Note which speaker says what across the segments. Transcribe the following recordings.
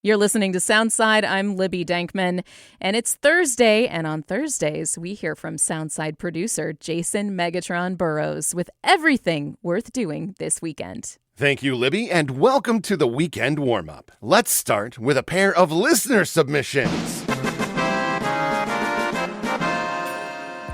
Speaker 1: You're listening to Soundside. I'm Libby Dankman, and it's Thursday, and on Thursdays, we hear from Soundside producer Jason Megatron Burrows with everything worth doing this weekend.
Speaker 2: Thank you, Libby, and welcome to the Weekend Warmup. Let's start with a pair of listener submissions.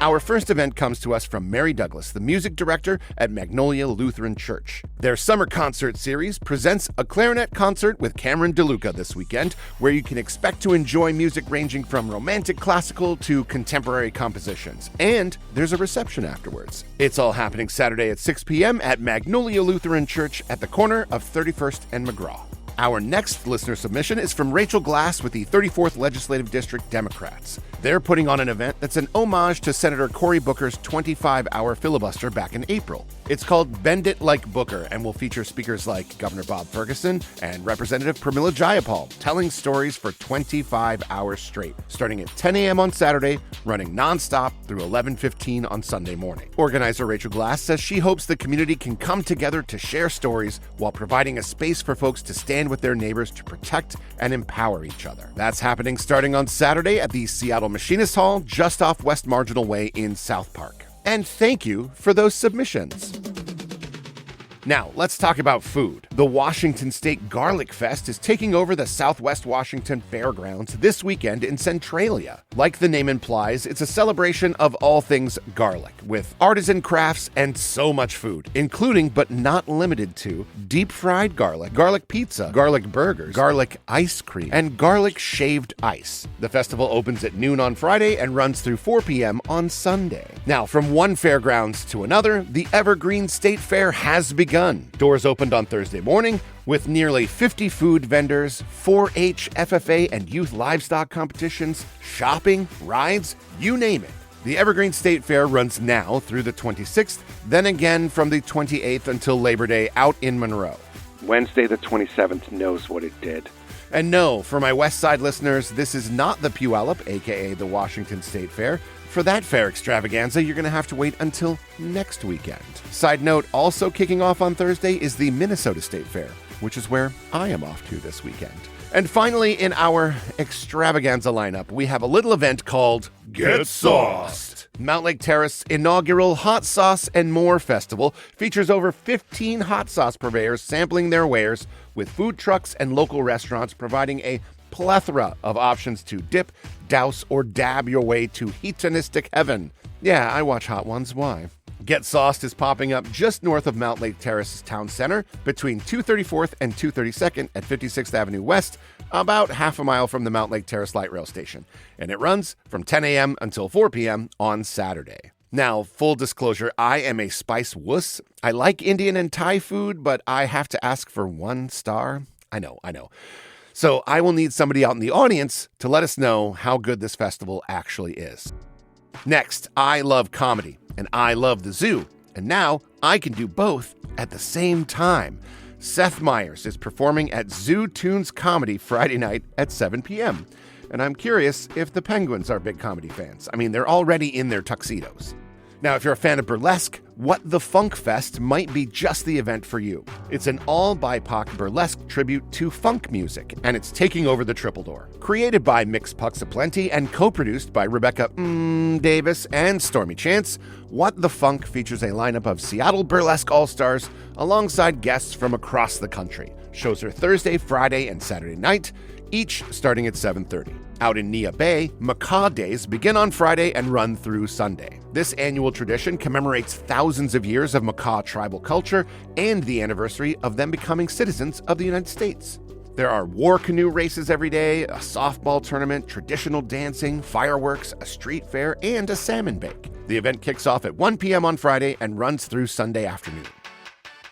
Speaker 2: Our first event comes to us from Mary Douglas, the music director at Magnolia Lutheran Church. Their summer concert series presents a clarinet concert with Cameron DeLuca this weekend, where you can expect to enjoy music ranging from romantic classical to contemporary compositions. And there's a reception afterwards. It's all happening Saturday at 6 p.m. at Magnolia Lutheran Church at the corner of 31st and McGraw. Our next listener submission is from Rachel Glass with the 34th Legislative District Democrats. They're putting on an event that's an homage to Senator Cory Booker's 25-hour filibuster back in April. It's called Bend It Like Booker and will feature speakers like Governor Bob Ferguson and Representative Pramila Jayapal telling stories for 25 hours straight, starting at 10 a.m. on Saturday, running nonstop through 11:15 on Sunday morning. Organizer Rachel Glass says she hopes the community can come together to share stories while providing a space for folks to stand with their neighbors to protect and empower each other. That's happening starting on Saturday at the Seattle Machinist Hall, just off West Marginal Way in South Park. And thank you for those submissions. Now, let's talk about food. The Washington State Garlic Fest is taking over the Southwest Washington Fairgrounds this weekend in Centralia. Like the name implies, it's a celebration of all things garlic, with artisan crafts and so much food, including but not limited to deep-fried garlic, garlic pizza, garlic burgers, garlic ice cream, and garlic shaved ice. The festival opens at noon on Friday and runs through 4 p.m. on Sunday. Now, from one fairgrounds to another, the Evergreen State Fair has begun. Doors opened on Thursday morning with nearly 50 food vendors, 4-H, FFA, and youth livestock competitions, shopping, rides, you name it. The Evergreen State Fair runs now through the 26th, then again from the 28th until Labor Day out in Monroe.
Speaker 3: Wednesday the 27th knows what it did.
Speaker 2: And no, for my West Side listeners, this is not the Puyallup, aka the Washington State Fair. For that fair extravaganza, you're going to have to wait until next weekend. Side note, also kicking off on Thursday is the Minnesota State Fair, which is where I am off to this weekend. And finally, in our extravaganza lineup, we have a little event called Get Sauced. Mount Lake Terrace inaugural Hot Sauce and More Festival features over 15 hot sauce purveyors sampling their wares, with food trucks and local restaurants providing a plethora of options to dip, douse, or dab your way to hedonistic heaven. Yeah, I watch Hot Ones. Why? Get Sauced is popping up just north of Mount Lake Terrace's town center, between 234th and 232nd at 56th Avenue West, about half a mile from the Mount Lake Terrace Light Rail Station. And it runs from 10 a.m. until 4 p.m. on Saturday. Now, full disclosure, I am a spice wuss. I like Indian and Thai food, but I have to ask for 1 star. I know. So I will need somebody out in the audience to let us know how good this festival actually is. Next, I love comedy, and I love the zoo, and now I can do both at the same time. Seth Meyers is performing at Zoo Tunes Comedy Friday night at 7 p.m., and I'm curious if the Penguins are big comedy fans. I mean, they're already in their tuxedos. Now, if you're a fan of burlesque, What the Funk Fest might be just the event for you. It's an all-BIPOC burlesque tribute to funk music, and it's taking over the Triple Door. Created by Mix Puxaplenty and co-produced by Rebecca Davis and Stormy Chance, What the Funk features a lineup of Seattle burlesque all-stars alongside guests from across the country. Shows are Thursday, Friday, and Saturday night, each starting at 7:30. Out in Nia Bay, Macaw Days begin on Friday and run through Sunday. This annual tradition commemorates thousands of years of Macaw tribal culture and the anniversary of them becoming citizens of the United States. There are war canoe races every day, a softball tournament, traditional dancing, fireworks, a street fair, and a salmon bake. The event kicks off at 1 p.m. on Friday and runs through Sunday afternoon.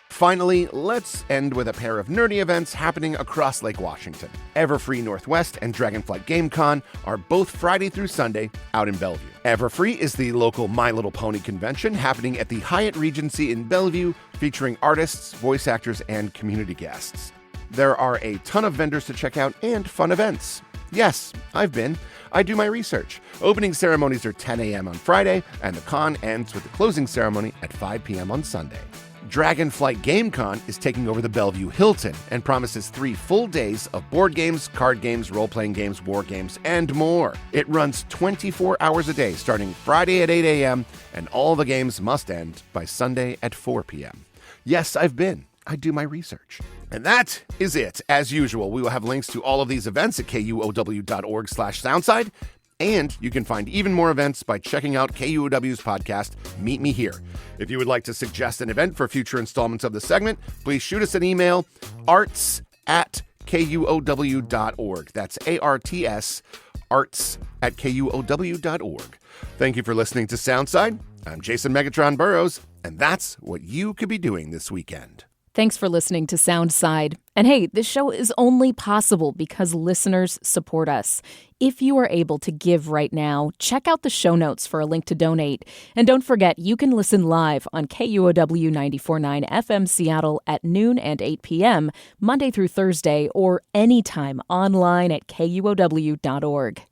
Speaker 2: Finally, let's end with a pair of nerdy events happening across Lake Washington. Everfree Northwest and Dragonflight GameCon are both Friday through Sunday out in Bellevue. Everfree is the local My Little Pony convention happening at the Hyatt Regency in Bellevue, featuring artists, voice actors, and community guests. There are a ton of vendors to check out and fun events. Yes, I've been. I do my research. Opening ceremonies are 10 a.m. on Friday, and the con ends with the closing ceremony at 5 p.m. on Sunday. Dragonflight GameCon is taking over the Bellevue Hilton and promises 3 full days of board games, card games, role-playing games, war games, and more. It runs 24 hours a day starting Friday at 8 a.m., and all the games must end by Sunday at 4 p.m. Yes, I've been. I do my research. And that is it. As usual, we will have links to all of these events at KUOW.org/Soundside. And you can find even more events by checking out KUOW's podcast, Meet Me Here. If you would like to suggest an event for future installments of the segment, please shoot us an email, arts@KUOW.org. That's ARTS, arts@KUOW.org. Thank you for listening to Soundside. I'm Jason Megatron Burrows, and that's what you could be doing this weekend.
Speaker 1: Thanks for listening to Soundside. And hey, this show is only possible because listeners support us. If you are able to give right now, check out the show notes for a link to donate. And don't forget, you can listen live on KUOW 94.9 FM Seattle at noon and 8 p.m., Monday through Thursday, or anytime online at KUOW.org.